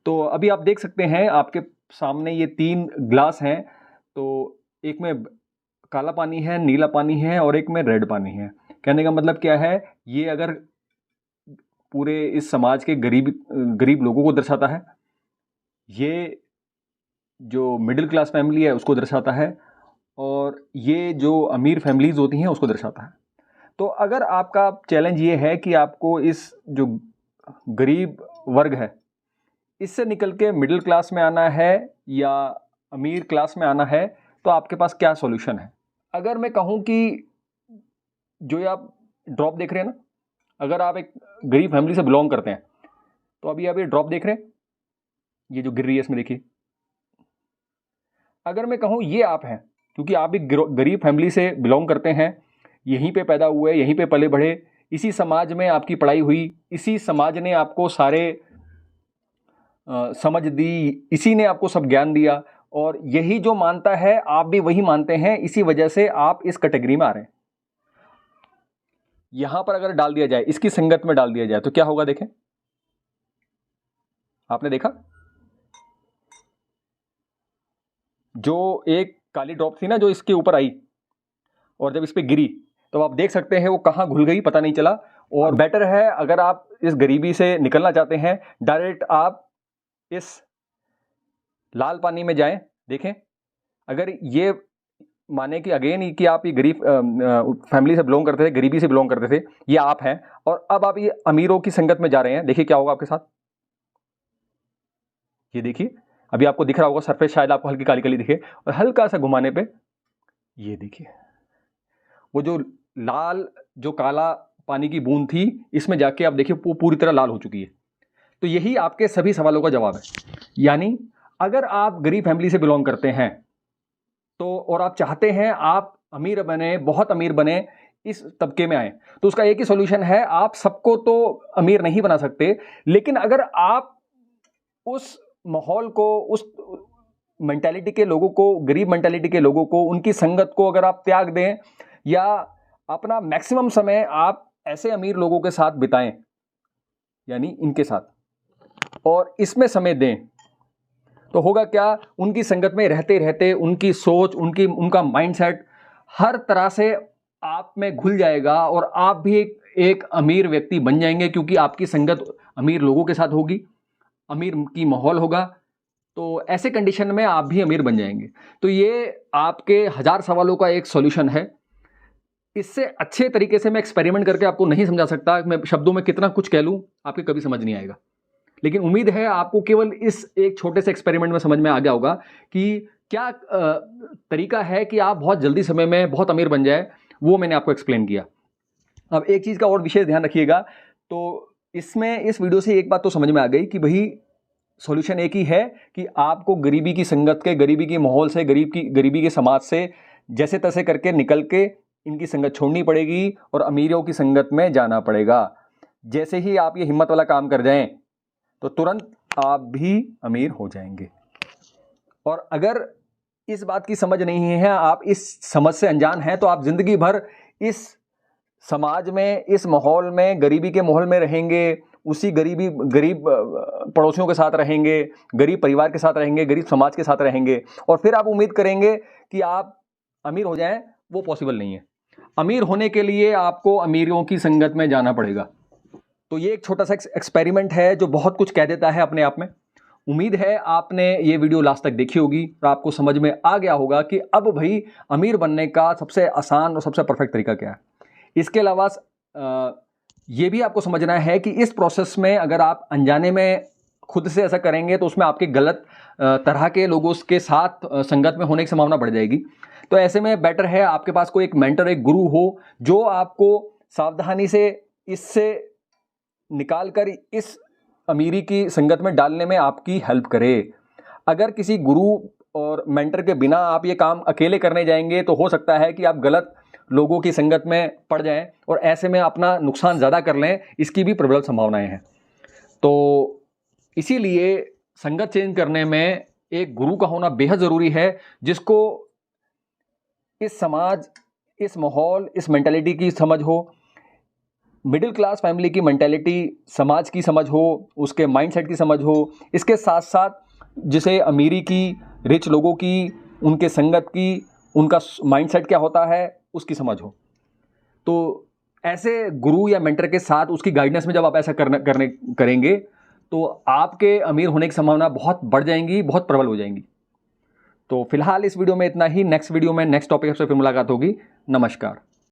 तो अभी आप देख सकते हैं आपके सामने ये 3 ग्लास हैं। तो एक में काला पानी है, नीला पानी है और एक में रेड पानी है। कहने का मतलब क्या है, ये अगर पूरे इस समाज के गरीब लोगों को दर्शाता है, ये जो मिडिल क्लास फैमिली है उसको दर्शाता है, और ये जो अमीर फैमिलीज होती हैं उसको दर्शाता है। तो अगर आपका चैलेंज ये है कि आपको इस जो गरीब वर्ग है इससे निकल के मिडिल क्लास में आना है या अमीर क्लास में आना है, तो आपके पास क्या सॉल्यूशन है? अगर मैं कहूँ कि जो ये आप ड्रॉप देख रहे हैं ना, अगर आप एक गरीब फैमिली से बिलोंग करते हैं तो अभी आप ये ड्रॉप देख रहे हैं, ये जो गिर रही है इसमें देखिए। अगर मैं कहूँ ये आप हैं, क्योंकि आप भी गरीब फैमिली से बिलोंग करते हैं, यहीं पे पैदा हुए, यहीं पे पले बढ़े, इसी समाज में आपकी पढ़ाई हुई, इसी समाज ने आपको सारे समझ दी, इसी ने आपको सब ज्ञान दिया, और यही जो मानता है आप भी वही मानते हैं, इसी वजह से आप इस कैटेगरी में आ रहे हैं। यहां पर अगर डाल दिया जाए, इसकी संगत में डाल दिया जाए तो क्या होगा देखें। आपने देखा, जो एक काली ड्रॉप थी ना जो इसके ऊपर आई और जब इस पे गिरी तो आप देख सकते हैं वो कहां घुल गई पता नहीं चला। और बेटर है अगर आप इस गरीबी से निकलना चाहते हैं, डायरेक्ट आप इस लाल पानी में जाएं। देखें, अगर ये माने कि अगेन कि आप ये गरीब फैमिली से बिलोंग करते थे, गरीबी से बिलोंग करते थे, ये आप हैं, और अब आप ये अमीरों की संगत में जा रहे हैं, देखिए क्या होगा आपके साथ। ये देखिए, अभी आपको दिख रहा होगा सरफेस, शायद आपको हल्की काली काली दिखे, और हल्का सा घुमाने पे ये देखिए वो जो लाल, जो काला पानी की बूंद थी, इसमें जाके आप देखिए वो पूरी तरह लाल हो चुकी है। तो यही आपके सभी सवालों का जवाब है। यानी अगर आप गरीब फैमिली से बिलोंग करते हैं तो, और आप चाहते हैं आप अमीर बने, बहुत अमीर बने, इस तबके में आए, तो उसका एक ही सॉल्यूशन है। आप सबको तो अमीर नहीं बना सकते, लेकिन अगर आप उस माहौल को, उस मेंटालिटी के लोगों को, गरीब मेंटालिटी के लोगों को, उनकी संगत को अगर आप त्याग दें, या अपना मैक्सिमम समय आप ऐसे अमीर लोगों के साथ बिताएं, यानी इनके साथ, और इसमें समय दें, तो होगा क्या, उनकी संगत में रहते रहते उनकी सोच, उनका माइंडसेट हर तरह से आप में घुल जाएगा, और आप भी एक अमीर व्यक्ति बन जाएंगे, क्योंकि आपकी संगत अमीर लोगों के साथ होगी, अमीर की माहौल होगा। तो ऐसे कंडीशन में आप भी अमीर बन जाएंगे। तो ये आपके 1000 सवालों का एक सॉल्यूशन है। इससे अच्छे तरीके से मैं एक्सपेरिमेंट करके आपको नहीं समझा सकता, मैं शब्दों में कितना कुछ कह लूं आपके कभी समझ नहीं आएगा। लेकिन उम्मीद है आपको केवल इस एक छोटे से एक्सपेरिमेंट में समझ में आ गया होगा कि क्या तरीका है कि आप बहुत जल्दी समय में बहुत अमीर बन जाए, वो मैंने आपको एक्सप्लेन किया। अब एक चीज़ का और विशेष ध्यान रखिएगा, तो इसमें इस वीडियो से एक बात तो समझ में आ गई कि भाई सॉल्यूशन एक ही है कि आपको गरीबी की संगत के, गरीबी के माहौल से, गरीबी के समाज से जैसे तैसे करके निकल के इनकी संगत छोड़नी पड़ेगी और अमीरों की संगत में जाना पड़ेगा। जैसे ही आप ये हिम्मत वाला काम कर जाएं तो तुरंत आप भी अमीर हो जाएंगे। और अगर इस बात की समझ नहीं है, आप इस समझ से अनजान हैं, तो आप जिंदगी भर इस समाज में, इस माहौल में, गरीबी के माहौल में रहेंगे, उसी गरीब पड़ोसियों के साथ रहेंगे, गरीब परिवार के साथ रहेंगे, गरीब समाज के साथ रहेंगे, और फिर आप उम्मीद करेंगे कि आप अमीर हो जाएं। वो पॉसिबल नहीं है। अमीर होने के लिए आपको अमीरों की संगत में जाना पड़ेगा। तो ये एक छोटा सा एक्सपेरिमेंट है जो बहुत कुछ कह देता है अपने आप में। उम्मीद है आपने ये वीडियो लास्ट तक देखी होगी और आपको समझ में आ गया होगा कि अब भाई अमीर बनने का सबसे आसान और सबसे परफेक्ट तरीका क्या है। इसके अलावा ये भी आपको समझना है कि इस प्रोसेस में अगर आप अनजाने में खुद से ऐसा करेंगे तो उसमें आपके गलत तरह के लोगों के साथ संगत में होने की संभावना बढ़ जाएगी। तो ऐसे में बेटर है आपके पास कोई एक मेंटर, एक गुरु हो जो आपको सावधानी से इससे निकालकर इस अमीरी की संगत में डालने में आपकी हेल्प करे। अगर किसी गुरु और मेंटर के बिना आप ये काम अकेले करने जाएंगे तो हो सकता है कि आप गलत लोगों की संगत में पड़ जाएं और ऐसे में अपना नुकसान ज़्यादा कर लें, इसकी भी प्रबल संभावनाएं हैं। तो इसीलिए संगत चेंज करने में एक गुरु का होना बेहद ज़रूरी है, जिसको इस समाज, इस माहौल, इस मेंटालिटी की समझ हो, मिडिल क्लास फैमिली की मेंटेलिटी, समाज की समझ हो, उसके माइंडसेट की समझ हो, इसके साथ साथ जिसे अमीरी की, रिच लोगों की, उनके संगत की, उनका माइंडसेट क्या होता है उसकी समझ हो। तो ऐसे गुरु या मेंटर के साथ उसकी गाइडेंस में जब आप ऐसा करेंगे तो आपके अमीर होने की संभावना बहुत बढ़ जाएंगी, बहुत प्रबल हो जाएंगी। तो फिलहाल इस वीडियो में इतना ही। नेक्स्ट वीडियो में नेक्स्ट टॉपिक से फिर मुलाकात होगी। नमस्कार।